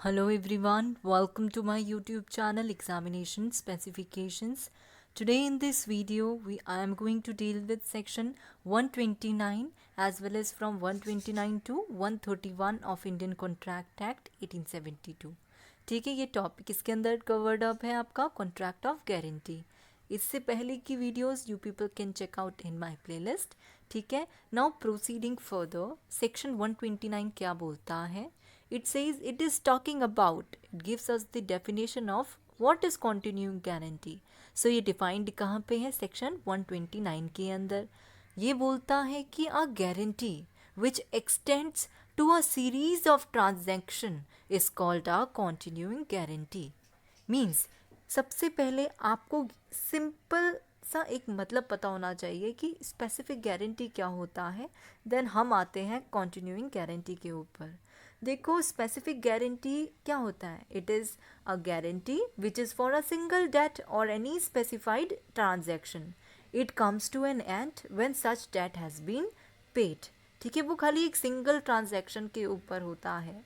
Hello everyone, welcome to my YouTube channel Examination Specifications. Today in this video, I am going to deal with section 129 as well as from 129 to 131 of Indian Contract Act 1872. ठीक है, ये topic इसके अंदर covered up है आपका contract of guarantee. इससे पहले की videos you people can check out in my playlist. ठीक है, नाउ प्रोसीडिंग फर्दर, सेक्शन 129 क्या बोलता है? It says it is talking about, it gives us the definition of what is continuing guarantee. So ये defined कहाँ पे है? Section 129 के अंदर. ये बोलता है कि a guarantee which extends to a series of transaction is called a continuing guarantee. Means सबसे पहले आपको सिंपल सा एक मतलब पता होना चाहिए कि स्पेसिफिक गारंटी क्या होता है. देन हम आते हैं कॉन्टिन्यूइंग गारंटी के ऊपर. देखो, स्पेसिफिक गारंटी क्या होता है? It is a guarantee which is for a single debt और any specified transaction. It comes to an end when such debt has been paid. ठीक है, वो खाली एक सिंगल ट्रांजैक्शन के ऊपर होता है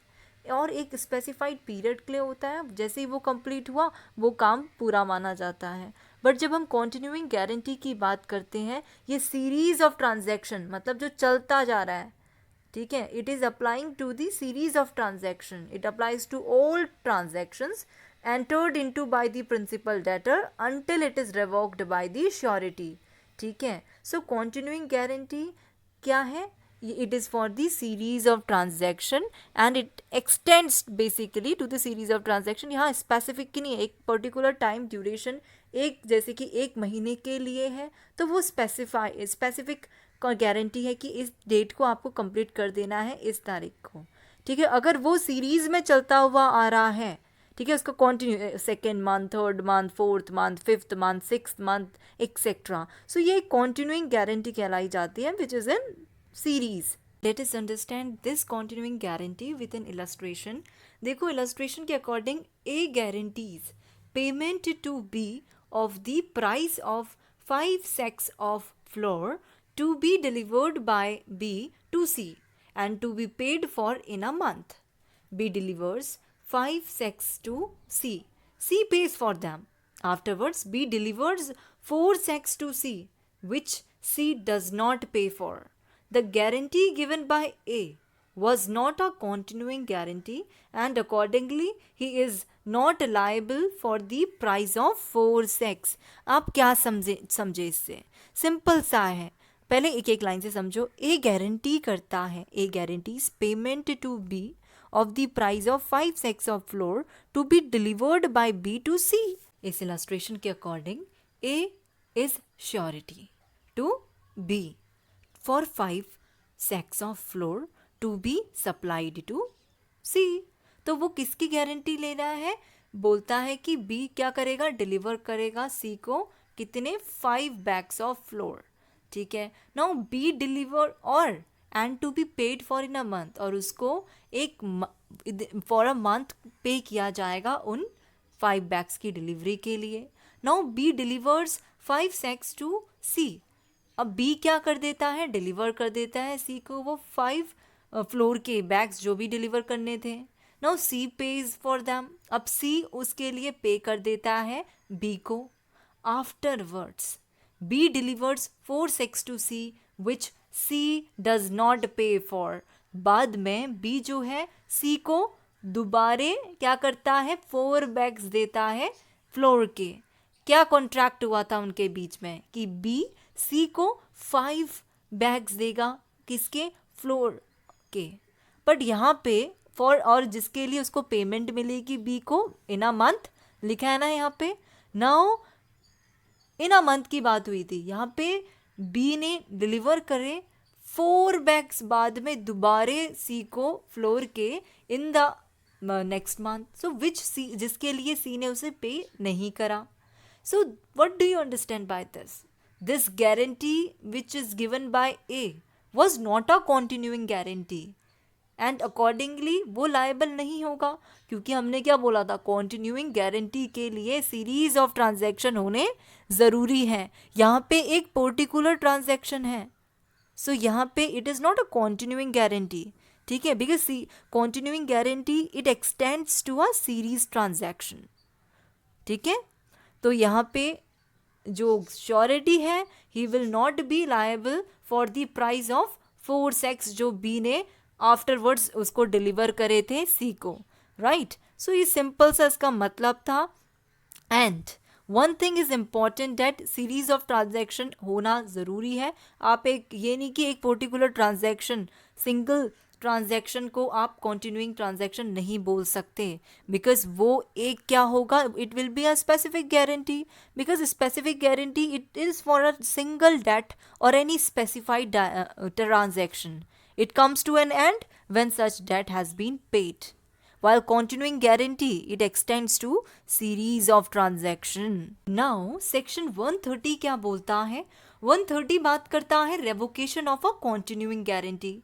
और एक स्पेसिफाइड पीरियड के लिए होता है. जैसे ही वो कंप्लीट हुआ वो काम पूरा माना जाता है. बट जब हम कॉन्टिन्यूइंग गारंटी की बात करते हैं, ये सीरीज ऑफ ट्रांजैक्शन मतलब जो चलता जा रहा है. ठीक है, it is applying to the series of transaction. It applies to all transactions entered into by the principal debtor until it is revoked by the surety. ठीक है, सो continuing guarantee क्या है? It is for the series of transaction and it extends basically to the series of transaction. यहाँ specific की नहीं है, एक particular time duration, एक जैसे कि एक महीने के लिए है तो वो specific गारंटी है कि इस डेट को आपको कंप्लीट कर देना है इस तारीख को. ठीक है, अगर वो सीरीज में चलता हुआ आ रहा है, ठीक है, उसका continue second month, third month, fourth month, fifth month, sixth month etcetera, so ये कंटिन्यूइंग गारंटी कहलाई जाती है which is in series. Let us understand this continuing guarantee with an illustration. देखो, इलस्ट्रेशन के according A guarantees payment to be of the price of 5 sacks of flour to be delivered by B to C and to be paid for in a month. B delivers 5 sacks to C. C pays for them. Afterwards, B delivers 4 sacks to C, which C does not pay for. The guarantee given by A was not a continuing guarantee and accordingly he is not liable for the price of 4 sacks. आप क्या समझे इससे? Simple सा है, पहले एक एक line से समझो. ए गारंटी करता है, A guarantees payment to be of the price of 5 sacks of flour to be delivered by B to C. इस इलस्ट्रेशन के according A is surety to be for 5 sacks of flour to be supplied to C. तो वो किसकी guarantee ले रहा है? बोलता है कि बी क्या करेगा? डिलीवर करेगा सी को कितने? 5 bags ऑफ फ्लोर. ठीक है, नाउ बी डिलीवर और and to be paid for in a month, और उसको एक फॉर अ मंथ पे किया जाएगा उन 5 bags की डिलीवरी के लिए. Now B delivers 5 sacks to C. अब बी क्या कर देता है? डिलीवर कर देता है सी को वो 5 फ्लोर के बैग्स जो भी डिलीवर करने थे. Now see page for them. अब सी उसके लिए पे कर देता है बी को. Afterwards B delivers 4 sacks to C which C does not pay for. बाद में B जो है C को दोबारे क्या करता है? 4 bags देता है फ्लोर के. क्या कॉन्ट्रैक्ट हुआ था उनके बीच में कि B C को 5 bags देगा किसके? फ्लोर के. बट यहाँ पे फॉर और जिसके लिए उसको पेमेंट मिलेगी B को इन अ मंथ लिखा है ना यहाँ पे. नाउ इन अ मंथ की बात हुई थी, यहाँ पे बी ने डिलीवर करे 4 bags बाद में दोबारे सी को फ्लोर के इन द नेक्स्ट मंथ. सो विच सी जिसके लिए सी ने उसे पे नहीं करा. So what do you understand by this? This guarantee which is given by A was not a continuing guarantee and accordingly वो लायबल नहीं होगा, क्योंकि हमने क्या बोला था? कॉन्टिन्यूइंग गारंटी के लिए सीरीज ऑफ ट्रांजैक्शन होने ज़रूरी है. यहाँ पे एक पर्टिकुलर ट्रांजैक्शन है, सो यहाँ पे it is not a continuing guarantee. ठीक है, because continuing guarantee it extends to a series transaction. ठीक है, तो यहाँ पे जो श्योरिटी है he will not be liable for the price of 4 जो बी ने आफ्टरवर्ड्स उसको डिलीवर करे थे सी को. राइट, सो ये सिंपल सा इसका मतलब था. And one thing is important that series of transaction होना ज़रूरी है. आप ये नहीं कि एक पर्टिकुलर ट्रांजैक्शन, सिंगल ट्रांजैक्शन को आप कॉन्टिन्यूइंग ट्रांजैक्शन नहीं बोल सकते, बिकॉज वो एक क्या होगा, it will be a specific guarantee, because specific guarantee it is for a single debt और any specified transaction. It comes to an end when such debt has been paid, while continuing guarantee it extends to series of transaction. Now section 130 क्या बोलता है? 130 बात करता है revocation of a continuing guarantee.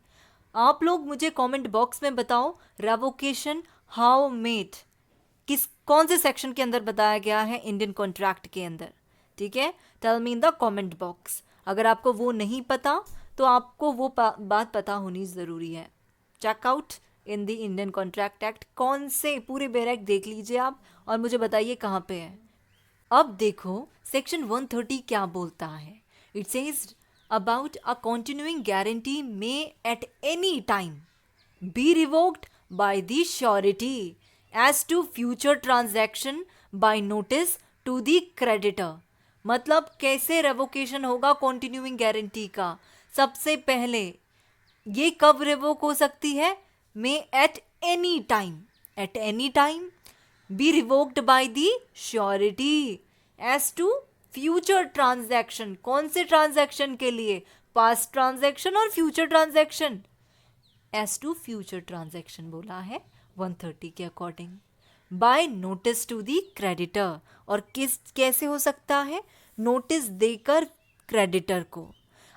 आप लोग मुझे कमेंट बॉक्स में बताओ revocation how made कौन से सेक्शन के अंदर बताया गया है इंडियन कॉन्ट्रैक्ट के अंदर. ठीक है, tell me in the comment box. अगर आपको वो नहीं पता तो आपको वो बात पता होनी ज़रूरी है. Check out in the Indian contract act, कौन से पूरे बैरक देख लीजिए आप और मुझे बताइए कहाँ पे है. अब देखो सेक्शन 130 क्या बोलता है. It says about a continuing guarantee may at any time be revoked by the surety as to future transaction by notice to the creditor. मतलब कैसे रेवोकेशन होगा कंटिन्यूइंग गारंटी का? सबसे पहले ये कब रिवोक हो सकती है? May at any time be revoked by the surety as to future transaction. कौन से ट्रांजैक्शन के लिए? पास्ट ट्रांजैक्शन और future transaction. As to future transaction बोला है 130 के according. By notice to the creditor. और कैसे हो सकता है? नोटिस देकर क्रेडिटर को.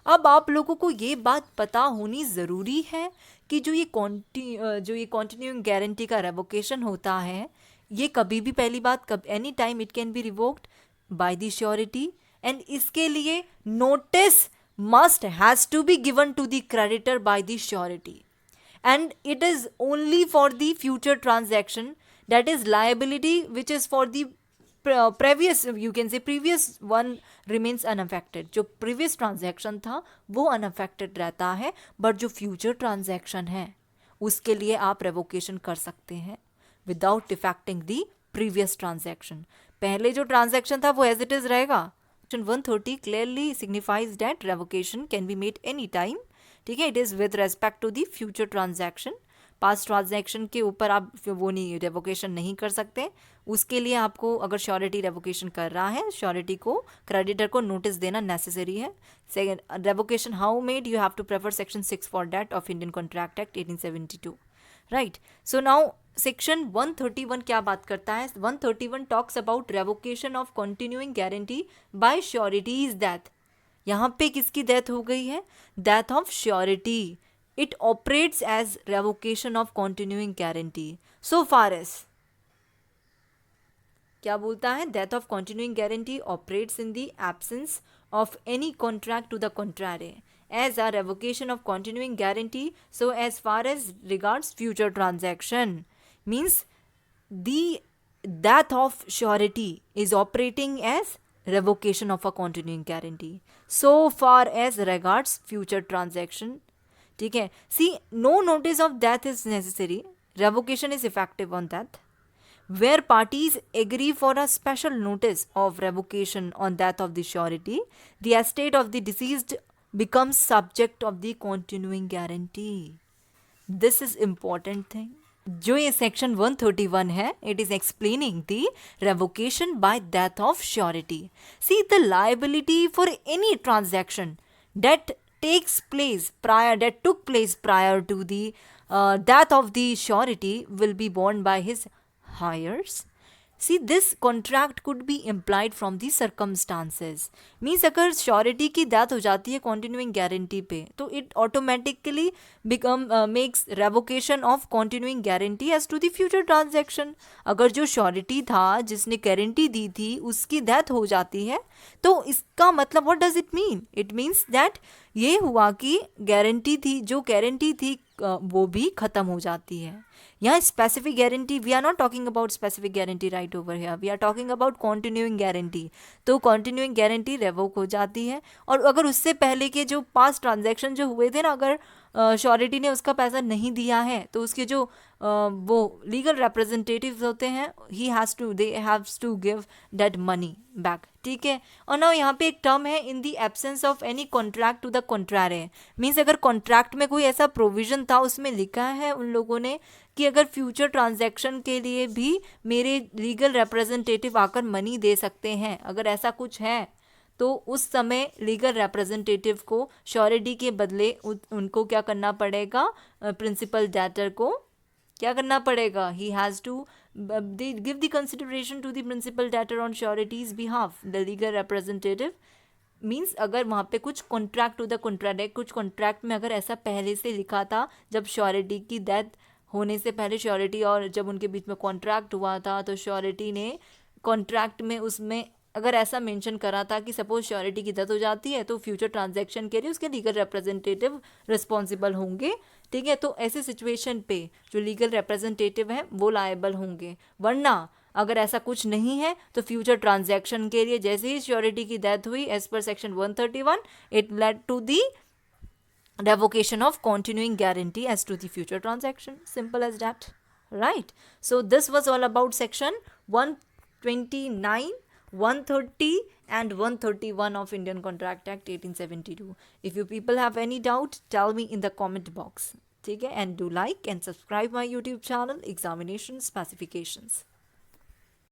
अब आप लोगों को ये बात पता होनी ज़रूरी है कि जो ये कॉन्टिन्यूइंग गारंटी का रेवोकेशन होता है, ये कभी भी, पहली बात, any time it can be revoked by the surety, and इसके लिए notice must has to be given to the creditor by the surety, and it is only for the future transaction, that is liability which is for the previous, you can say previous one remains unaffected. जो previous transaction था वो unaffected रहता है, but जो future transaction है उसके लिए आप revocation कर सकते हैं without affecting the previous transaction. पहले जो transaction था वो as it is रहेगा. Section 130 clearly signifies that revocation can be made any time. ठीक है, it is with respect to the future transaction. Past transaction के ऊपर आप वो नहीं, रेवोकेशन नहीं कर सकते. उसके लिए आपको, अगर श्योरिटी रेवोकेशन कर रहा है, श्योरिटी को, क्रेडिटर को नोटिस देना नेसेसरी है. Second, revocation how made, you have to prefer section 6 for that of Indian contract act 1872. Right, so now section 131 क्या बात करता है? 131 talks about revocation of continuing guarantee by surety's death. यहाँ पे किसकी डेथ हो गई है? Death of surety. It operates as revocation of continuing guarantee so far as, क्या बोलता है? Death of continuing guarantee operates in the absence of any contract to the contrary as a revocation of continuing guarantee so as far as regards future transaction. Means the death of surety is operating as revocation of a continuing guarantee so far as regards future transaction. ठीक है, see no notice of death is necessary, revocation is effective on death. Where parties agree for a special notice of revocation on death of the surety, the estate of the deceased becomes subject of the continuing guarantee. This is important thing. जो ये section 131 है, it is explaining the revocation by death of surety. See the liability for any transaction that took place prior to the death of the surety will be borne by his heirs. See this contract could be implied from the circumstances, means अगर surety की death हो जाती है continuing guarantee पे, तो it automatically become makes revocation of continuing guarantee as to the future transaction. अगर जो surety था जिसने गारंटी दी थी उसकी डेथ हो जाती है, तो इसका मतलब what does it mean? It means that ये हुआ कि गारंटी थी, जो गारंटी थी वो भी खत्म हो जाती है। यहाँ specific guarantee, we are not talking about specific guarantee right over here, we are talking about continuing guarantee. तो कॉन्टिन्यूइंग गारंटी रेवोक हो जाती है, और अगर उससे पहले के जो पास्ट ट्रांजैक्शन जो हुए थे ना, अगर श्योरिटी ने उसका पैसा नहीं दिया है, तो उसके जो वो लीगल रिप्रेजेंटेटिव्स होते हैं, they haves to give that money back, ठीक है। और ना यहाँ पे एक टर्म है, in the absence of any contract to the contrary, means अगर कॉन्ट्रैक्ट में कोई ऐसा प्रोविजन था, उसमें लिखा है उन लोगों ने कि अगर फ्यूचर ट्रांजैक्शन के लिए भी मेरे लीगल रिप्रेजेंटेटिव आकर मनी दे सकते हैं, अगर ऐसा कुछ है, तो उस समय लीगल रिप्रेजेंटेटिव को श्योरिटी के बदले उनको क्या करना पड़ेगा, प्रिंसिपल डेटर को क्या करना पड़ेगा, he has to give the consideration to the principal debtor on surety's behalf the legal representative. Means अगर वहाँ पे कुछ कॉन्ट्रैक्ट टू द कॉन्ट्रैक्ट, कुछ कॉन्ट्रैक्ट में अगर ऐसा पहले से लिखा था, जब श्योरिटी की डेथ होने से पहले श्योरिटी और जब उनके बीच में कॉन्ट्रैक्ट हुआ था, तो श्योरिटी ने कॉन्ट्रैक्ट में उसमें अगर ऐसा मेंशन करा था कि सपोज श्योरिटी की डेथ हो जाती है, तो फ्यूचर ट्रांजैक्शन के लिए उसके लीगल रिप्रेजेंटेटिव रिस्पॉन्सिबल होंगे, ठीक है। तो ऐसे सिचुएशन पे जो लीगल रिप्रेजेंटेटिव हैं वो लायबल होंगे, वरना अगर ऐसा कुछ नहीं है तो फ्यूचर ट्रांजैक्शन के लिए जैसे ही श्योरिटी की डेथ हुई, as per section 131, it led to the revocation of continuing guarantee as to the future transaction. Simple as that, right? So this was all about section 129, 130 and 131 of Indian Contract Act 1872. If you people have any doubt, tell me in the comment box. ठीक है, and do like and subscribe my YouTube channel Examination Specifications.